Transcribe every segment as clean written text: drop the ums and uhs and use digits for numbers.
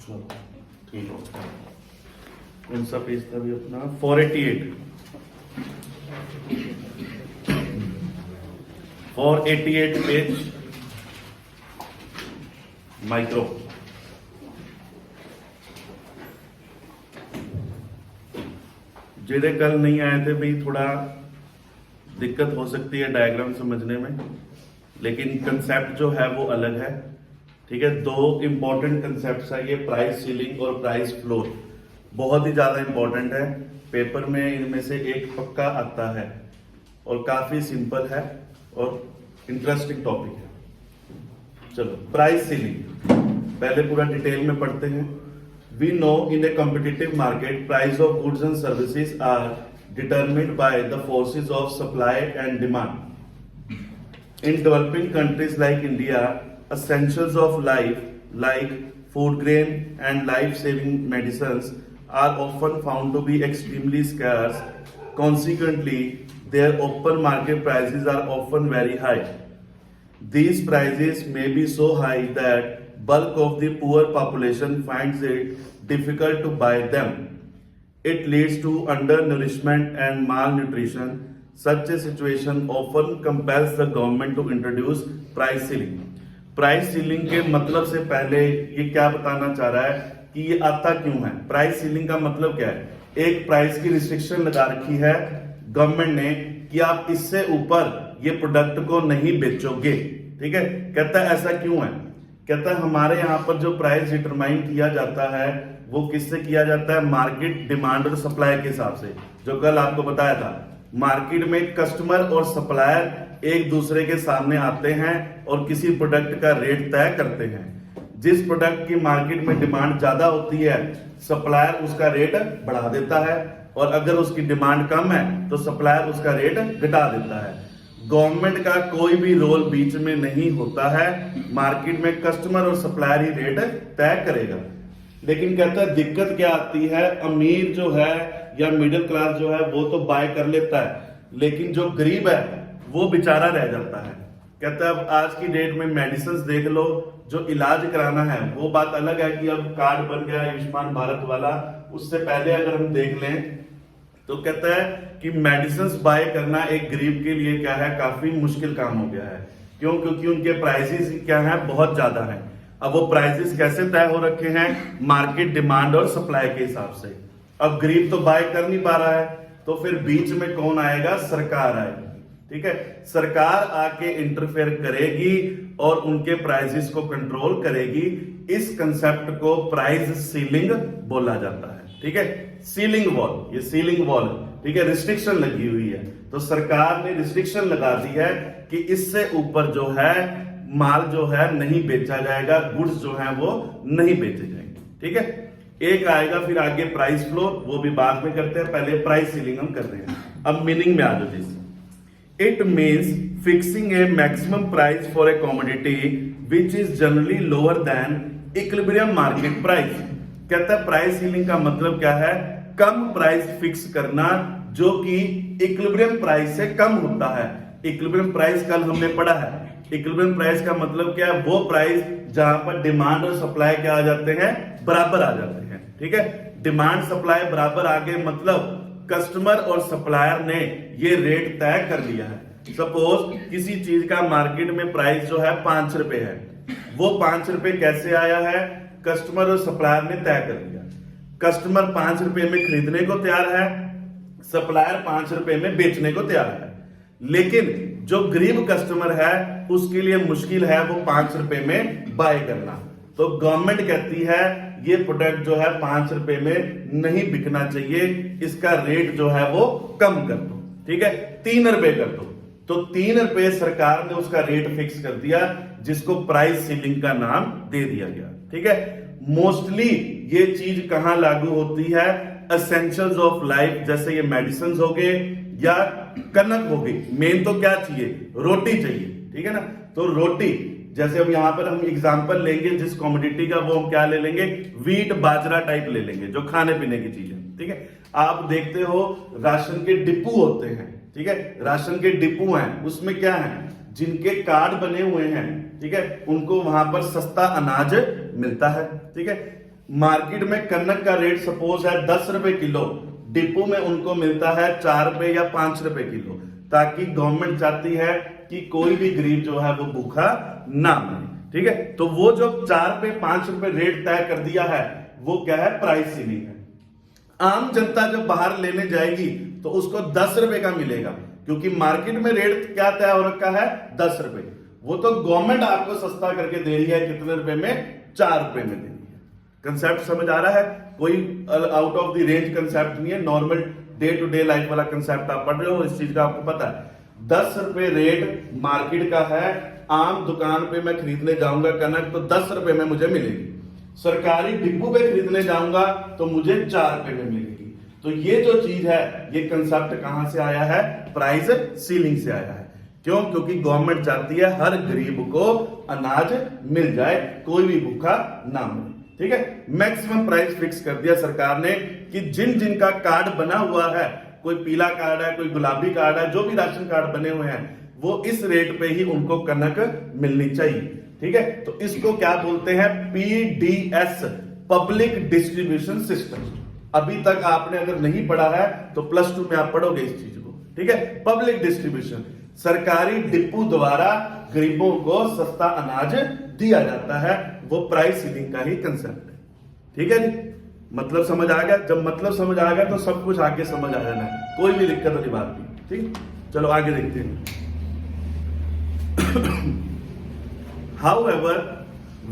चलो ठीक हो। कौन सा पेज था भी अपना 488 पेज माइक्रो। जेडे कल नहीं आए थे भाई, थोड़ा दिक्कत हो सकती है डायग्राम समझने में, लेकिन कंसेप्ट जो है वो अलग है। ठीक है, दो इंपॉर्टेंट कंसेप्ट है ये, प्राइस सीलिंग और प्राइस फ्लोर। बहुत ही ज्यादा इंपॉर्टेंट है, पेपर में इनमें से एक पक्का आता है और काफी सिंपल है और इंटरेस्टिंग टॉपिक है। चलो प्राइस सीलिंग पहले पूरा डिटेल में पढ़ते हैं। We know in a competitive market price of goods and services are determined by the forces of supply and demand. In developing countries like India, essentials of life like food grain and life-saving medicines are often found to be extremely scarce. Consequently, their open market prices are often very high. These prices may be so high that bulk of the poor population finds it difficult to buy them. It leads to undernourishment and malnutrition. Such a situation often compels the government to introduce price ceiling. Price ceiling के मतलब से पहले ये क्या बताना चाह रहा है कि ये आता क्यों है। प्राइस सीलिंग का मतलब क्या है? एक प्राइस की रिस्ट्रिक्शन लगा रखी है गवर्नमेंट ने कि आप इससे ऊपर ये प्रोडक्ट को नहीं बेचोगे। ठीक है, कहता है ऐसा क्यों है? कहता है हमारे यहाँ पर जो प्राइस डिटरमाइन किया जाता है वो किससे किया जाता है? मार्केट डिमांड और सप्लाई के हिसाब से। जो कल आपको बताया था, मार्केट में कस्टमर और सप्लायर एक दूसरे के सामने आते हैं और किसी प्रोडक्ट का रेट तय करते हैं। जिस प्रोडक्ट की मार्केट में डिमांड ज्यादा होती है, सप्लायर उसका रेट बढ़ा देता है, और अगर उसकी डिमांड कम है तो सप्लायर उसका रेट घटा देता है। गवर्नमेंट का कोई भी रोल बीच में नहीं होता है, मार्केट में कस्टमर और सप्लायर ही रेट तय करेगा। लेकिन कहता है दिक्कत क्या आती है, अमीर जो है या मिडिल क्लास जो है वो तो बाय कर लेता है, लेकिन जो गरीब है वो बेचारा रह जाता है। कहता है अब आज की डेट में मेडिसिन देख लो, जो इलाज कराना है वो बात अलग है कि अब कार्ड बन गया आयुष्मान भारत वाला, उससे पहले अगर हम देख लें तो कहता है कि मेडिसिन बाय करना एक गरीब के लिए क्या है, काफी मुश्किल काम हो गया है। क्यों? क्योंकि उनके प्राइसेस क्या है, बहुत ज्यादा है। अब वो प्राइसेस कैसे तय हो रखे हैं? मार्केट डिमांड और सप्लाई के हिसाब से। अब गरीब तो बाय कर नहीं पा रहा है, तो फिर बीच में कौन आएगा? सरकार आएगी। ठीक है, सरकार आके इंटरफेयर करेगी और उनके प्राइसेस को कंट्रोल करेगी। इस कंसेप्ट को प्राइस सीलिंग बोला जाता है। ठीक है, सीलिंग वॉल, ये सीलिंग वॉल, ठीक है, रिस्ट्रिक्शन लगी हुई है। तो सरकार ने रिस्ट्रिक्शन लगा दी है कि इससे ऊपर जो है माल जो है नहीं बेचा जाएगा, गुड्स जो है वो नहीं बेचे जाएंगे। ठीक है, एक आएगा फिर आगे प्राइस फ्लोर, वो भी बाद में करते हैं, पहले प्राइस सीलिंग हम कर रहे हैं। अब मीनिंग में आ जाओ। जैसे it means fixing a maximum price for a commodity which is generally lower than equilibrium market price। कहता है प्राइस सीलिंग का मतलब क्या है? कम प्राइस फिक्स करना जो कि इक्विलिब्रियम प्राइस से कम होता है। इक्विलिब्रियम प्राइस कल हमने पढ़ा है। इक्विलिब्रियम प्राइस का मतलब क्या है? वो प्राइस जहां पर डिमांड और सप्लाई क्या आ जाते हैं, बराबर आ जाते हैं। ठीक है, डिमांड सप्लाई बराबर आ गए, मतलब कस्टमर और सप्लायर ने ये रेट तय कर लिया है। सपोज किसी चीज का मार्केट में प्राइस जो है 5 रुपए है, वो 5 रुपए कैसे आया है? कस्टमर और सप्लायर ने तय कर लिया। कस्टमर 5 रुपए में खरीदने को तैयार है, सप्लायर 5 रुपए में बेचने को तैयार है। लेकिन जो गरीब कस्टमर है उसके लिए मुश्किल है वो 5 रुपए में बाय करना। तो गवर्नमेंट कहती है ये प्रोडक्ट जो है 5 रुपए में नहीं बिकना चाहिए, इसका रेट जो है वो कम कर दो। ठीक है, 3 रुपए कर दो। तो 3 रुपए सरकार ने उसका रेट फिक्स कर दिया, जिसको प्राइस सीलिंग का नाम दे दिया गया। ठीक है, मोस्टली ये चीज कहां लागू होती है? एसेंशियल्स ऑफ लाइफ, जैसे ये मेडिसिन हो गए या कनक हो गई। मेन तो क्या चाहिए? रोटी चाहिए। ठीक है ना, तो रोटी, जैसे अब यहां पर हम एग्जांपल लेंगे जिस कॉमोडिटी का, वो हम क्या ले लेंगे? वीट बाजरा टाइप ले लेंगे, जो खाने पीने की चीज है। ठीक है, आप देखते हो राशन के डिपो होते हैं। ठीक है, राशन के डिपो हैं, उसमें क्या है? जिनके कार्ड बने हुए हैं, ठीक है, उनको वहां पर सस्ता अनाज मिलता है। ठीक है, मार्केट में कनक का रेट सपोज है 10 रुपए किलो, डिपो में उनको मिलता है 4 रुपए या 5 रुपए किलो, ताकि गवर्नमेंट चाहती है कि कोई भी गरीब जो है वो भूखा ना मरे। ठीक है, तो वो जो 4 रुपए 5 रुपए रेट तय कर दिया है वो क्या है, प्राइस सीलिंग है। आम जनता जब बाहर लेने जाएगी तो उसको 10 रुपए का मिलेगा, क्योंकि मार्केट में रेट क्या तय हो रखा है, 10 रुपए। वो तो गवर्नमेंट आपको सस्ता करके दे रही है, कितने रुपए में, 4 रुपए में दे रही है। कंसेप्ट समझ आ रहा है? कोई out of the range concept नहीं है, normal day to day life वाला कंसेप्ट आप पढ़ रहे हो, इस चीज का आपको पता है। 10 रुपए रेट मार्केट का है, आम दुकान पे मैं खरीदने जाऊंगा कनक तो 10 रुपए में मुझे मिलेगी, सरकारी डिपो पे खरीदने जाऊंगा तो मुझे 4 रुपए में मिलेगी। तो ये जो चीज है, ये कंसेप्ट कहां से आया है, प्राइस सीलिंग से आया है। क्यों? क्योंकि गवर्नमेंट चाहती है हर गरीब को अनाज मिल जाए, कोई भी भूखा ना मरे। ठीक है, मैक्सिमम प्राइस फिक्स कर दिया सरकार ने कि जिन जिन का कार्ड बना हुआ है, कोई पीला कार्ड है, कोई गुलाबी कार्ड है, जो भी राशन कार्ड बने हुए हैं, वो इस रेट पे ही उनको कनक मिलनी चाहिए। ठीक है, तो इसको क्या बोलते हैं, पीडीएस, पब्लिक डिस्ट्रीब्यूशन सिस्टम। अभी तक आपने अगर नहीं पढ़ा है तो +2 में आप पढ़ोगे इस चीज को। ठीक है, पब्लिक डिस्ट्रीब्यूशन, सरकारी डिपो द्वारा गरीबों को सस्ता अनाज दिया जाता है, वो प्राइस सीलिंग का ही कंसेप्ट है। ठीक है जी, मतलब समझ आ गया? जब मतलब समझ आ गया तो सब कुछ आगे समझ आ जाना है, कोई भी दिक्कत वाली बात नहीं। ठीक, चलो आगे देखते हैं। However,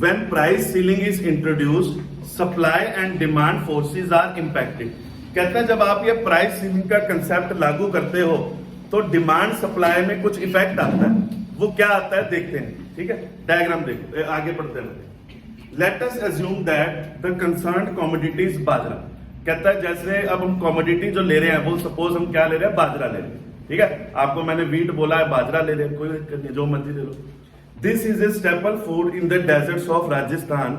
when price ceiling is introduced, supply and demand forces are impacted. कहते हैं जब आप ये प्राइस सीलिंग का कंसेप्ट लागू करते हो तो डिमांड सप्लाई में कुछ इफेक्ट आता है। वो क्या आता है देखते हैं। ठीक है, डायग्राम देखो, आगे पढ़ते हैं। Let us assume that the concerned commodities bajra. कहता है जैसे अब हम कमोडिटी जो ले रहे हैं, वो सपोज हम क्या ले रहे हैं, बाजरा ले रहे हैं। ठीक है, आपको मैंने वीट बोला है, बाजरा ले रहे, कोई दिक्कत नहीं, जो मर्जी ले लो। This is a staple food in the deserts of Rajasthan.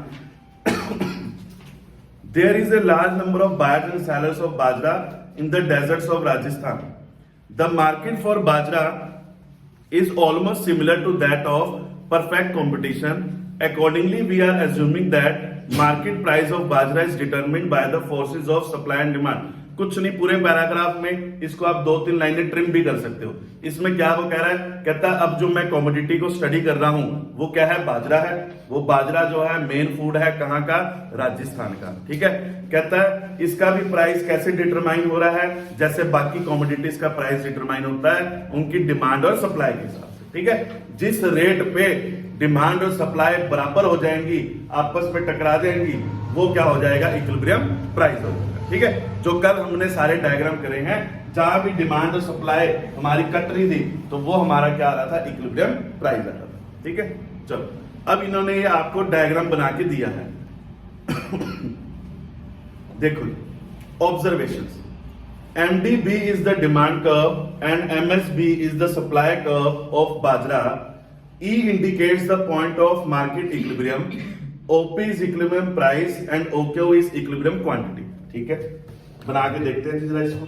There is a large number of buyers and sellers of bajra in the deserts of Rajasthan. The market for bajra is almost similar to that of perfect competition. Accordingly, we are assuming that market price of bajra is determined by the forces of supply and demand. कुछ नहीं, पूरे paragraph में इसको आप 2-3 लाइनें trim भी कर सकते हो। इसमें क्या वो कह रहा है, कहता है अब जो मैं कमोडिटी को स्टडी कर रहा हूं वो क्या है, बाजरा है। वो बाजरा जो है मेन फूड है कहां का, राजस्थान का। ठीक है, कहता है इसका भी प्राइस कैसे डिटरमाइन हो रहा है, जैसे बाकी कमोडिटीज का प्राइस डिटरमाइन होता है उनकी डिमांड और सप्लाई के हिसाब से। ठीक है, जिस रेट पे डिमांड और सप्लाई बराबर हो जाएंगी, आपस में टकरा जाएंगी, वो क्या हो जाएगा, इक्विलिब्रियम प्राइस हो जाएगा। ठीक है, जो कल हमने सारे डायग्राम करे हैं, जहां भी डिमांड और सप्लाई हमारी कट रही थी तो वो हमारा क्या आ रहा था, इक्विलिब्रियम प्राइस आ रहा था। ठीक है, चलो अब इन्होंने ये आपको डायग्राम बना के दिया है। देखो, observations, MDB is the demand curve and MSB is the supply curve of bajra. E indicates the point of market equilibrium, OP is equilibrium price and OQ is equilibrium quantity. ठीक है, बना के देखते हैं जरा इसको।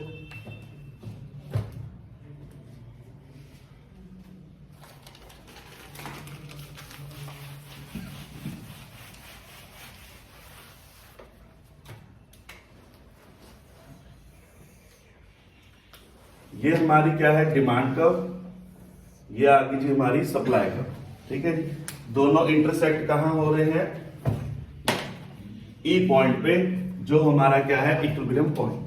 ये हमारी क्या है, डिमांड कर्व, ये आगे जी हमारी सप्लाई कर्व। ठीक है जी, दोनों इंटरसेक्ट कहां हो रहे हैं, ई पॉइंट पे, जो हमारा क्या है, इक्विलिब्रियम पॉइंट।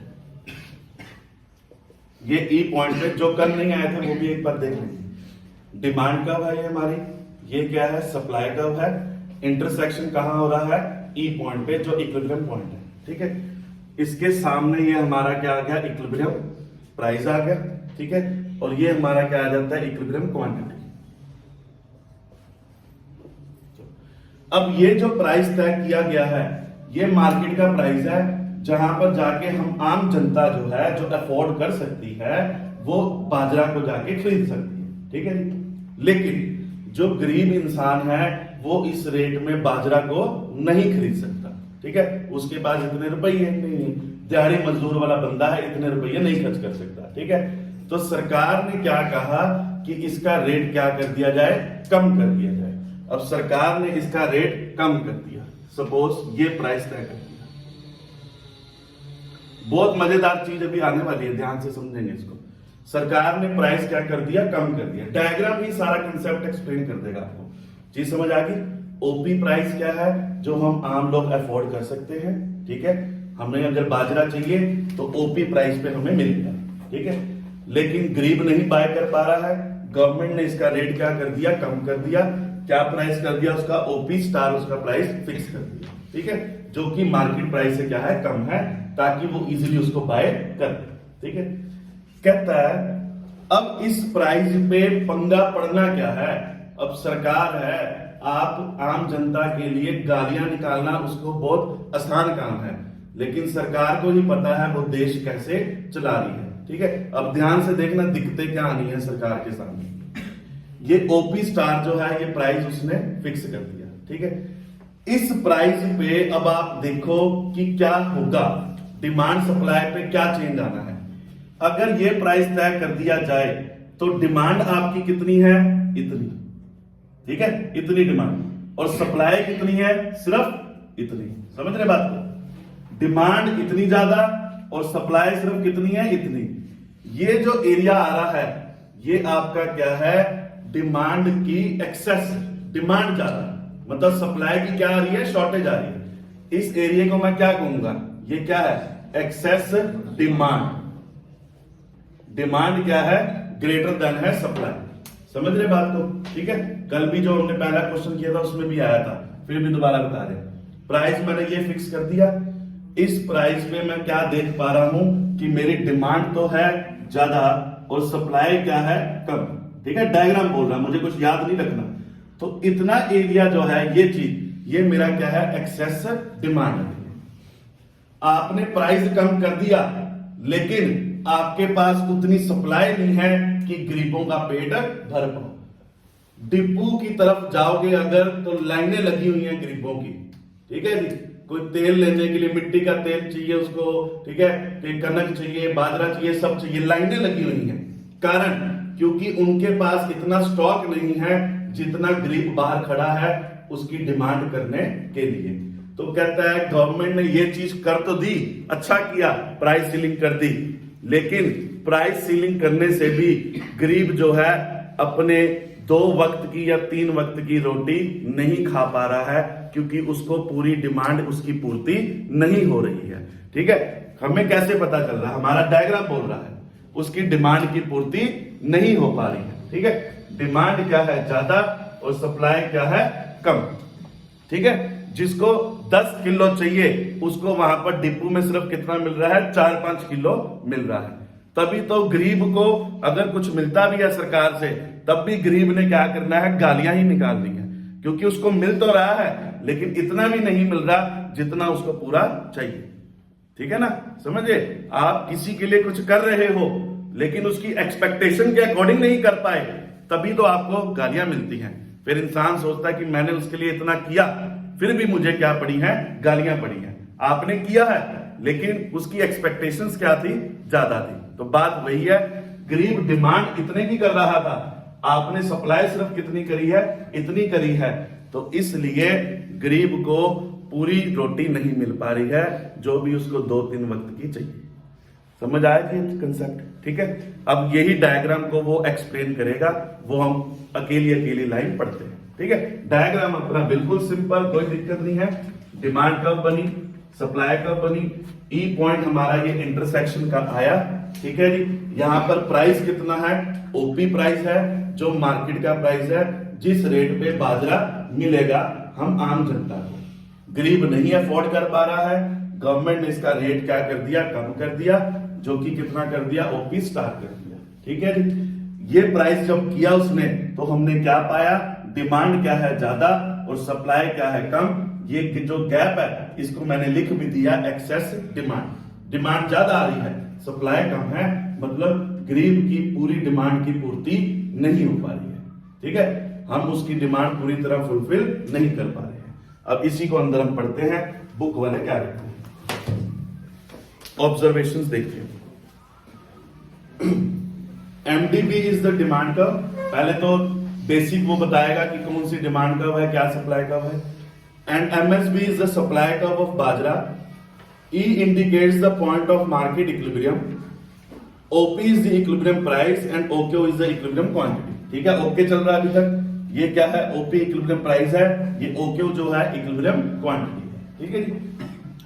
ये ई पॉइंट पे, जो कल नहीं आए थे वो भी एक बार देख लीजिए। डिमांड कर्व है ये हमारी, ये क्या है, सप्लाई कर्व है। इंटरसेक्शन कहां हो रहा है, ई पॉइंट पे, जो इक्विलिब्रियम पॉइंट है। ठीक है, इसके सामने ये हमारा क्या आ गया, इक्विलिब्रियम प्राइस आ गया। ठीक है, और ये हमारा क्या आ जाता है, इक्विलिब्रियम क्वांटिटी। अब ये जो प्राइस तय किया गया है, ये मार्केट का प्राइस है, जहां पर जाके हम आम जनता जो है, जो अफोर्ड कर सकती है, वो बाजरा को जाके खरीद सकती है। ठीक है, लेकिन जो गरीब इंसान है वो इस रेट में बाजरा को नहीं खरीद सकता। ठीक है, उसके पास इतने रुपये नहीं है, दिहाड़ी मजदूर वाला बंदा है, इतने रुपये नहीं खर्च कर सकता। ठीक है, तो सरकार ने क्या कहा कि इसका रेट क्या कर दिया जाए, कम कर दिया जाए। अब सरकार ने इसका रेट कम कर दिया, सपोज ये प्राइस तय कर दिया। बहुत मजेदार चीज अभी आने वाली है, ध्यान से समझेंगे इसको। सरकार ने प्राइस क्या कर दिया, कम कर दिया। डायग्राम ही सारा कंसेप्ट एक्सप्लेन कर देगा आपको, चीज समझ आ गई। ओपी प्राइस क्या है, जो हम आम लोग अफोर्ड कर सकते हैं, ठीक है। हमें अगर बाजरा चाहिए तो ओपी प्राइस पे हमें मिलेगा, ठीक है। लेकिन गरीब नहीं बाय कर पा रहा है, गवर्नमेंट ने इसका रेट क्या कर दिया, कम कर दिया। क्या प्राइस कर दिया उसका, ओपी स्टार उसका प्राइस फिक्स कर दिया, ठीक है, जो कि मार्केट प्राइस से क्या है, कम है, ताकि वो इजीली उसको बाय कर, ठीक है। कहता है अब इस प्राइस पे पंगा पड़ना क्या है। अब सरकार है, आप आम जनता के लिए गालियां निकालना उसको बहुत आसान काम है, लेकिन सरकार को ही पता है वो देश कैसे चला रही है, ठीक है। अब ध्यान से देखना दिक्कतें क्या आनी है सरकार के सामने। ये ओपी स्टार जो है, ये प्राइस उसने फिक्स कर दिया, ठीक है। इस प्राइस पे अब आप देखो कि क्या होगा, डिमांड सप्लाई पे क्या चेंज आना है। अगर ये प्राइस तय कर दिया जाए तो डिमांड आपकी कितनी है, इतनी, ठीक है, इतनी डिमांड, और सप्लाई कितनी है, सिर्फ इतनी। समझ रहे बात को, डिमांड इतनी ज्यादा और सप्लाई सिर्फ कितनी है, इतनी। ये जो एरिया आ रहा है ये आपका क्या है, डिमांड की एक्सेस, डिमांड ज्यादा, मतलब सप्लाई की क्या आ रही है, शॉर्टेज आ रही है। इस एरिया को मैं क्या कहूंगा, ये क्या है, एक्सेस डिमांड। डिमांड क्या है, ग्रेटर देन है सप्लाई। समझ रहे बात को, ठीक है। कल भी जो हमने पहला क्वेश्चन किया था उसमें भी आया था, फिर भी दोबारा बता रहे। प्राइस मैंने ये फिक्स कर दिया, इस प्राइस पे मैं क्या देख पा रहा हूं कि मेरी डिमांड तो है ज्यादा और सप्लाई क्या है, कम, ठीक है। डायग्राम बोल रहा, मुझे कुछ याद नहीं रखना। तो इतना एरिया जो है, ये चीज, ये मेरा क्या है, एक्सेस डिमांड है। आपने प्राइस कम कर दिया, लेकिन आपके पास उतनी सप्लाई नहीं है कि गरीबों का पेट भर पाओ। डिपो की तरफ जाओगे अगर तो लाइनें लगी हुई हैं गरीबों की, ठीक है जी। कोई तेल लेने के लिए, मिट्टी का तेल चाहिए उसको, ठीक है, कि कनक चाहिए, बाजरा चाहिए, सब चाहिए, लाइनें लगी हुई हैं। कारण, क्योंकि उनके पास इतना स्टॉक नहीं है जितना गरीब बाहर खड़ा है उसकी डिमांड करने के लिए। तो कहता है गवर्नमेंट ने ये चीज कर तो दी, अच्छा किया, प्राइस सीलिंग कर दी, लेकिन प्राइस सीलिंग करने से भी गरीब जो है अपने 2 वक्त की या 3 वक्त की रोटी नहीं खा पा रहा है, क्योंकि उसको पूरी डिमांड उसकी पूर्ति नहीं हो रही है, ठीक है। हमें कैसे पता चल रहा है, हमारा डायग्राम बोल रहा है उसकी डिमांड की पूर्ति नहीं हो पा रही है, ठीक है। डिमांड क्या है, ज्यादा, और सप्लाई क्या है, कम, ठीक है। जिसको 10 किलो चाहिए उसको वहां पर डिपो में सिर्फ कितना मिल रहा है, 4-5 किलो मिल रहा है। तभी तो गरीब को अगर कुछ मिलता भी है सरकार से, तब भी गरीब ने क्या करना है, गालियां ही निकालनी है, क्योंकि उसको मिल तो रहा है लेकिन इतना भी नहीं मिल रहा जितना उसको पूरा चाहिए, ठीक है ना। समझे, आप किसी के लिए कुछ कर रहे हो लेकिन उसकी एक्सपेक्टेशन के अकॉर्डिंग नहीं कर पाए, तभी तो आपको गालियां मिलती हैं। फिर इंसान सोचता है कि मैंने उसके लिए इतना किया, फिर भी मुझे क्या पड़ी है, गालियां पड़ी हैं। आपने किया है लेकिन उसकी एक्सपेक्टेशंस क्या थी, ज्यादा थी। तो बात वही है, गरीब डिमांड इतने की कर रहा था, आपने सप्लाई सिर्फ कितनी करी है, इतनी करी है। तो इसलिए गरीब को पूरी रोटी नहीं मिल पा रही है, जो भी उसको 2-3 वक्त की चाहिए। समझ आया कि कंसेप्ट, ठीक है। अब यही डायग्राम को वो एक्सप्लेन करेगा, वो हम अकेली लाइन पढ़ते हैं, ठीक है। डायग्राम अपना बिल्कुल सिंपल, कोई दिक्कत नहीं है। डिमांड कब बनी, सप्लाई कब बनी, ई पॉइंट हमारा ये इंटरसेक्शन का आया, ठीक है जी। यहां पर प्राइस कितना है, ओपी प्राइस है, जो मार्केट का प्राइस है, जिस रेट पे बाजरा मिलेगा हम आम जनता को। गरीब नहीं अफोर्ड कर पा रहा है, गवर्नमेंट ने इसका रेट क्या कर दिया, कम कर दिया, जो कि कितना कर दिया, ओपी स्टार कर दिया, ठीक है जी। ये प्राइस जब किया उसने, तो हमने क्या पाया, डिमांड क्या है, ज्यादा, और सप्लाई क्या है, कम। ये जो गैप है इसको मैंने लिख भी दिया, एक्सेस डिमांड। डिमांड ज्यादा आ रही है, सप्लाई कम है, मतलब गरीब की पूरी डिमांड की पूर्ति नहीं हो पा रही है, ठीक है। हम उसकी डिमांड पूरी तरह फुलफिल नहीं कर पा रहे हैं। अब इसी को अंदर हम पढ़ते हैं, बुक वाले क्या लिखते हैं, ऑब्जर्वेशंस देखिए। IMDb is the demand curve. पहले तो बेसिक वो बताएगा कि कौन सी डिमांड कर्व है, क्या सप्लाई कर्व है। And MSB is the supply curve of bajra. E indicates the point of market equilibrium, OP is the equilibrium price and OQ is the equilibrium quantity. ठीक है, OQ चल रहा है अभी तक, ये क्या है, OP equilibrium price है, ये OQ जो है equilibrium quantity है. ठीक है जी,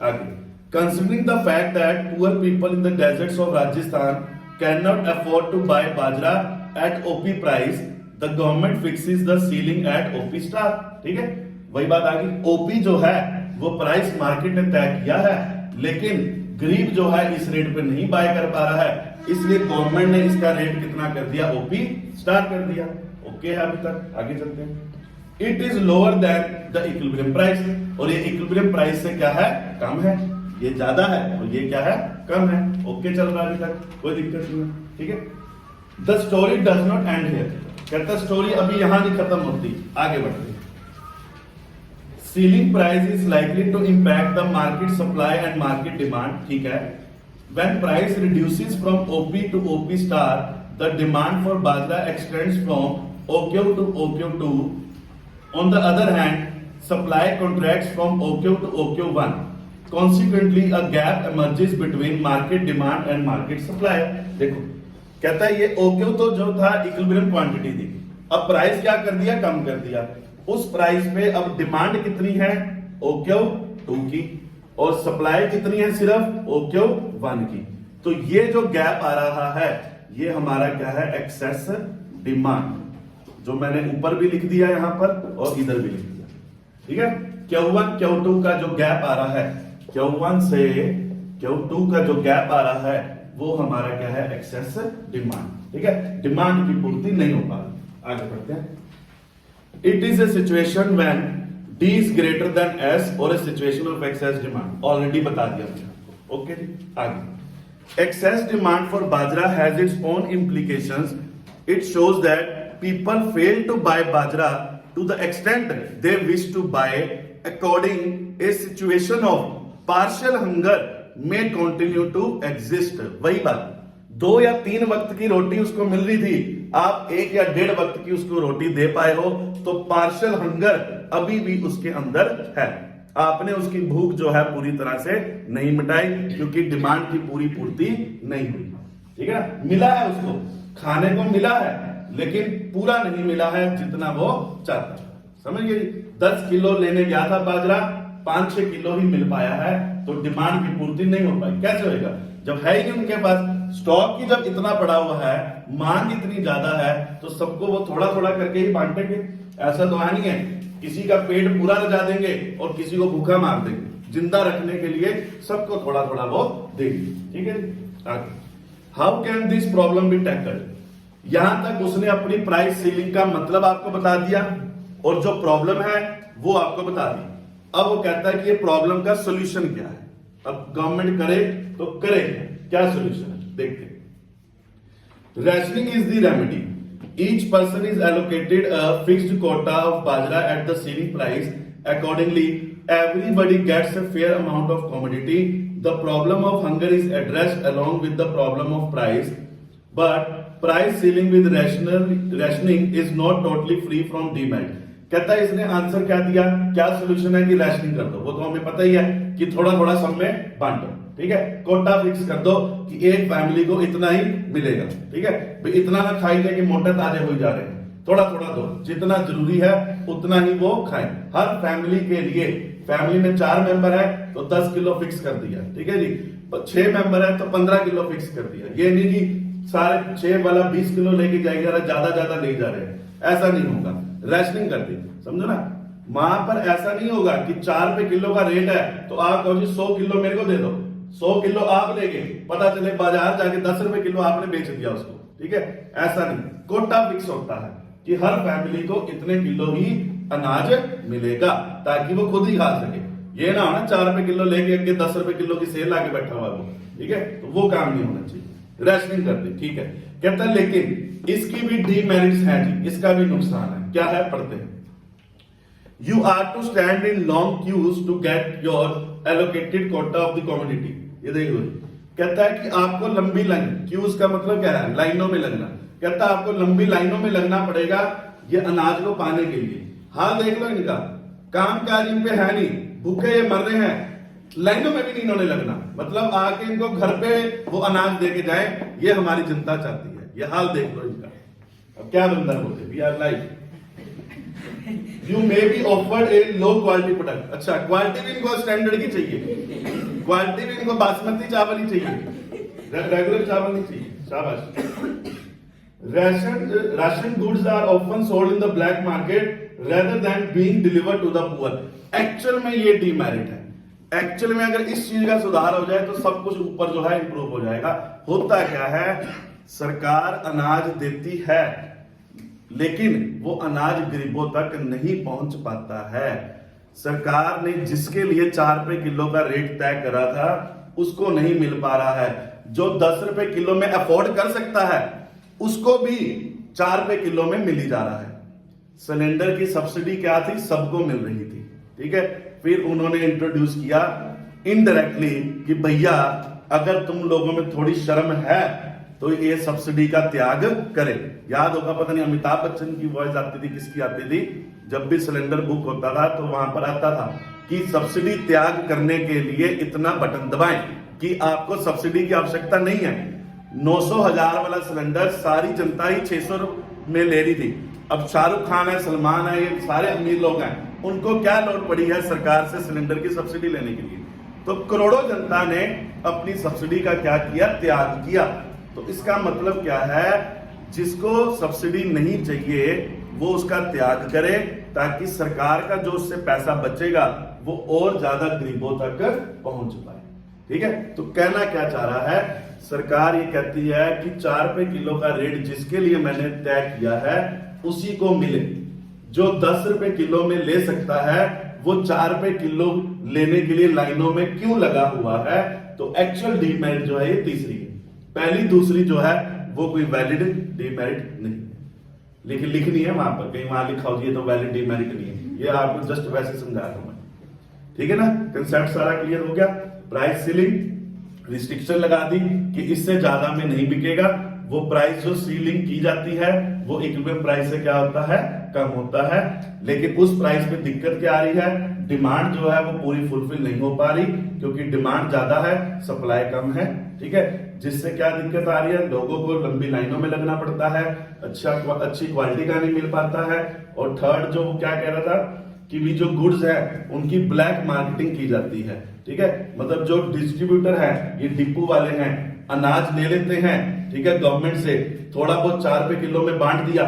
आगे. Considering the fact that poor people in the deserts of Rajasthan cannot afford to buy bajra at OP price, the government fixes the ceiling at OP star. ठीक है, वही बात आ गई. OP जो है वो प्राइस मार्केट ने तय किया है, लेकिन गरीब जो है इस रेट पे नहीं बाय कर पा रहा है, इसलिए गवर्नमेंट ने इसका रेट कितना कर दिया, OP स्टार कर दिया. ओके है अभी तक, आगे चलते हैं. It is lower than the equilibrium price, और ये इक्विलिब्रियम प्राइस से क्या है, कम है. ये ज्यादा है और ये क्या है, कम है. ओके चल रहा है अभी तक, कोई दिक्कत नहीं है. ठीक है, the story does not and here. कहता स्टोरी अभी यहां नहीं खत्म होती, आगे बढ़ते हैं. Ceiling price is likely to impact the market supply and market demand. ठीक है, when price reduces from OP to OP star, the demand for bajra extends from OQ to OQ2. On the other hand, supply contracts from OQ to OQ1. Consequently, a gap emerges between market demand and market supply. देखो, कहता है ये OQ तो जो था equilibrium quantity थी, अब price क्या कर दिया, कम कर दिया. उस प्राइस पे अब डिमांड कितनी है, OQ2 की, और सप्लाई कितनी है, सिर्फ OQ1 की. तो ये जो गैप आ रहा है ये हमारा क्या है, एक्सेस डिमांड, जो मैंने ऊपर भी लिख दिया यहां पर और इधर भी लिख दिया. ठीक है, Q1 Q2 का जो गैप आ रहा है, Q1 से Q2 का जो गैप आ रहा है वो हमारा क्या है, एक्सेस डिमांड. ठीक है, डिमांड की पूर्ति नहीं हो पा रही. आगे बढ़ते हैं. It is a situation when D is greater than S or a situation of excess demand. Already बता दिया मैंने आपको. ओके जी, आगे. Excess demand for bajra has its own implications. It shows that people fail to buy bajra to the extent they wish to buy. According, a situation of partial hunger may continue to exist. वही बात, 2 या 3 वक्त की रोटी उसको मिल रही थी, आप 1 या 1.5 वक्त की उसको रोटी दे पाए हो, तो पार्शियल हंगर अभी भी उसके अंदर है. आपने उसकी भूख जो है पूरी तरह से नहीं मिटाई, क्योंकि डिमांड की पूरी पूर्ति नहीं हुई. ठीक है ना, मिला है उसको, खाने को मिला है, लेकिन पूरा नहीं मिला है जितना वो चाहता था. समझ गए, 10 किलो लेने गया था बाजरा, 5-6 किलो ही मिल पाया है, तो डिमांड की पूर्ति नहीं हो पाई. कैसे होगा, जब है ही नहीं उनके पास. स्टॉक की जब इतना पड़ा हुआ है, मांग इतनी ज्यादा है, तो सबको वो थोड़ा थोड़ा करके ही बांटेंगे. ऐसा तो नहीं है किसी का पेट पूरा रजा देंगे और किसी को भूखा मार देंगे. जिंदा रखने के लिए सबको थोड़ा थोड़ा वो देंगे. ठीक है, how can this problem B tackled. यहां तक उसने अपनी प्राइस सीलिंग का मतलब आपको बता दिया और जो प्रॉब्लम है वो आपको बता दी. अब वो कहता है कि ये प्रॉब्लम का सोल्यूशन क्या है. अब गवर्नमेंट करे तो करे, क्या सोल्यूशन है देखते हैं. Rationing is the remedy. Each person is allocated a fixed quota of bajra at the ceiling price. Accordingly, everybody gets a fair amount of commodity. The problem of hunger is addressed along with the problem of price. But price ceiling with rationing is not totally free from demand. कहता है इसने answer क्या दिया, क्या solution है कि rationing कर दो. वो तो हमें पता ही है कि थोड़ा थोड़ा सब में बांटो. ठीक है, कोटा फिक्स कर दो कि एक फैमिली को इतना ही मिलेगा. ठीक है, भाई इतना ना खाई ले कि मोटे ताजे हो जा रहे हैं, थोड़ा थोड़ा दो, जितना जरूरी है उतना ही वो खाएं. हर फैमिली के लिए, फैमिली में 4 मेंबर है तो 10 किलो फिक्स कर दिया. ठीक है जी, 6 मेंबर है तो 15 किलो फिक्स कर दिया. ये नहीं कि सारे 6 वाला 20 किलो लेके जाएगा, ज्यादा ले जा रहे हैं, ऐसा नहीं होगा. रैशनिंग कर दी, समझो ना. वहां पर ऐसा नहीं होगा कि 4 रुपए किलो का रेट है तो आप कहो जी 100 किलो मेरे को दे दो, 100 किलो आप लेंगे, पता चले बाजार जाके 10 रुपए किलो आपने बेच दिया उसको. ठीक है, ऐसा नहीं. कोटा फिक्स होता है कि हर फैमिली को इतने किलो ही अनाज मिलेगा ताकि वो खुद ही खा सके. ये ना होना 4 रुपए किलो लेके अगे 10 रुपए किलो की सेल लाके बैठा हुआ वो. ठीक है, तो वो काम नहीं होना चाहिए. रैशनिंग कर दी. ठीक है, कहता है लेकिन इसकी भी डीमेरिट्स हैं जी, इसका भी नुकसान है. क्या है, पढ़ते हैं. You are to stand in long queues to get your allocated quota of the commodity. ये देखो, कहता है कि आपको लंबी लाइन, क्यूज का मतलब क्या है, लाइनों में लगना. कहता है आपको लंबी लाइनों में लगना पड़ेगा ये अनाज को पाने के लिए. हाल देख लो इनका, काम काज इन पे है नहीं, भूखे ये मर रहे हैं. लाइनों में भी नहीं इन्होंने लगना, मतलब आके इनको घर पे वो अनाज दे के जाए, ये हमारी जनता चाहती है। ये हाल देख लो इनका। अब क्या बंदा बोलते, we are like you may be offered a low quality product. अच्छा, क्वालिटी भी इनको स्टैंडर्ड की चाहिए, क्वालिटी भी इनको बासमती चावल ही चाहिए, रेगुलर चावल नहीं चाहिए। शाबाश। Ration goods are often sold in the black market rather than being delivered to the poor. Actual में ये डीमेरिट है। एक्चुअल में अगर इस चीज का सुधार हो जाए तो सब कुछ ऊपर जो है इंप्रूव हो जाएगा। होता क्या है, सरकार अनाज देती है लेकिन वो अनाज गरीबों तक नहीं पहुंच पाता है। सरकार ने जिसके लिए 4 रुपए किलो का रेट तय करा था उसको नहीं मिल पा रहा है। जो 10 रुपए किलो में अफोर्ड कर सकता है उसको भी 4 रुपए किलो में मिल ही जा रहा है। सिलेंडर की सब्सिडी क्या थी, सबको मिल रही थी, ठीक है। फिर उन्होंने इंट्रोड्यूस किया इनडायरेक्टली कि भैया अगर तुम लोगों में थोड़ी शर्म है तो ये सब्सिडी का त्याग करें। याद होगा, पता नहीं अमिताभ बच्चन की वॉइस आती थी, किसकी आती थी, जब भी सिलेंडर बुक होता था तो वहां पर आता था कि सब्सिडी त्याग करने के लिए इतना बटन दबाएं कि आपको सब्सिडी की आवश्यकता नहीं है। 900,000 वाला सिलेंडर सारी जनता ही 600 में ले रही थी। अब शाहरुख खान है, सलमान है, ये सारे अमीर लोग हैं, उनको क्या लोड़ पड़ी है सरकार से सिलेंडर की सब्सिडी लेने के लिए। तो करोड़ों जनता ने अपनी सब्सिडी का क्या किया, त्याग किया। तो इसका मतलब क्या है, जिसको सब्सिडी नहीं चाहिए वो उसका त्याग करे ताकि सरकार का जो उससे पैसा बचेगा वो और ज्यादा गरीबों तक पहुंच पाए, ठीक है। तो कहना क्या चाह रहा है, सरकार ये कहती है कि 4 रुपए किलो का रेट जिसके लिए मैंने तय किया है उसी को मिले। जो 10 रुपए किलो में ले सकता है वो 4 रुपए किलो लेने के लिए लाइनों में क्यों लगा हुआ है। तो एक्चुअल डीमेरिट जो है ये तीसरी है। पहली दूसरी जो है वो कोई वैलिड डीमेरिट नहीं, लेकिन लिखनी है वहां पर, कहीं वहां लिखा हो ये तो वैलिड डीमेरिट नहीं है। ये आपको जस्ट वैसे समझा रहा हूं मैं, ठीक है ना। कंसेप्ट सारा क्लियर हो गया। प्राइस सीलिंग रिस्ट्रिक्शन लगा दी कि इससे ज्यादा में नहीं बिकेगा। वो प्राइस जो सीलिंग की जाती है वो इक्विलिब्रियम प्राइस से क्या होता है, कम होता है। लेकिन उस प्राइस पे दिक्कत क्या आ रही है, डिमांड जो है वो पूरी फुलफिल नहीं हो पा रही क्योंकि डिमांड ज्यादा है, सप्लाई कम है, ठीक है। जिससे क्या दिक्कत आ रही है, लोगों को लंबी लाइनों में लगना पड़ता है, अच्छी क्वालिटी का नहीं मिल पाता है। और थर्ड जो वो क्या कह रहा था कि भी जो गुड्स है उनकी ब्लैक मार्केटिंग की जाती है, ठीक है। मतलब जो डिस्ट्रीब्यूटर है, ये डिपो वाले हैं, अनाज ले लेते हैं, ठीक है, गवर्नमेंट से थोड़ा बहुत 4 रुपए किलो में बांट दिया,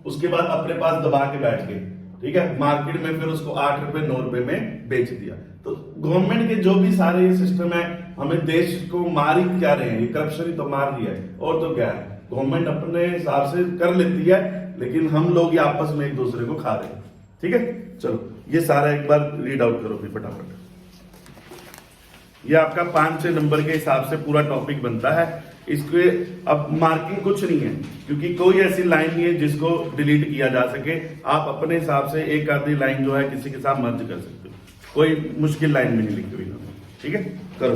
उसके बाद अपने पास दबा के बैठ गए, ठीक है। मार्केट में फिर उसको 8 रुपए 9 रुपए में बेच दिया। तो गवर्नमेंट के जो भी सारे सिस्टम है हमें देश को मार ही क्या रहे हैं, ये करप्शन ही तो मार रही है, और तो क्या है। गवर्नमेंट अपने हिसाब से कर लेती है लेकिन हम लोग ये आपस में एक दूसरे को खा रहे हैं, ठीक है। चलो ये सारा एक बार रीड आउट करो फिर फटाफट। ये आपका 5-6 नंबर के हिसाब से पूरा टॉपिक बनता है। इसके अब मार्किंग कुछ नहीं है क्योंकि कोई ऐसी लाइन नहीं है जिसको डिलीट किया जा सके। आप अपने हिसाब से एक आधी लाइन जो है किसी के साथ मर्ज कर सकते हो, कोई मुश्किल लाइन भी नहीं लिखी हुई, ठीक है। करो।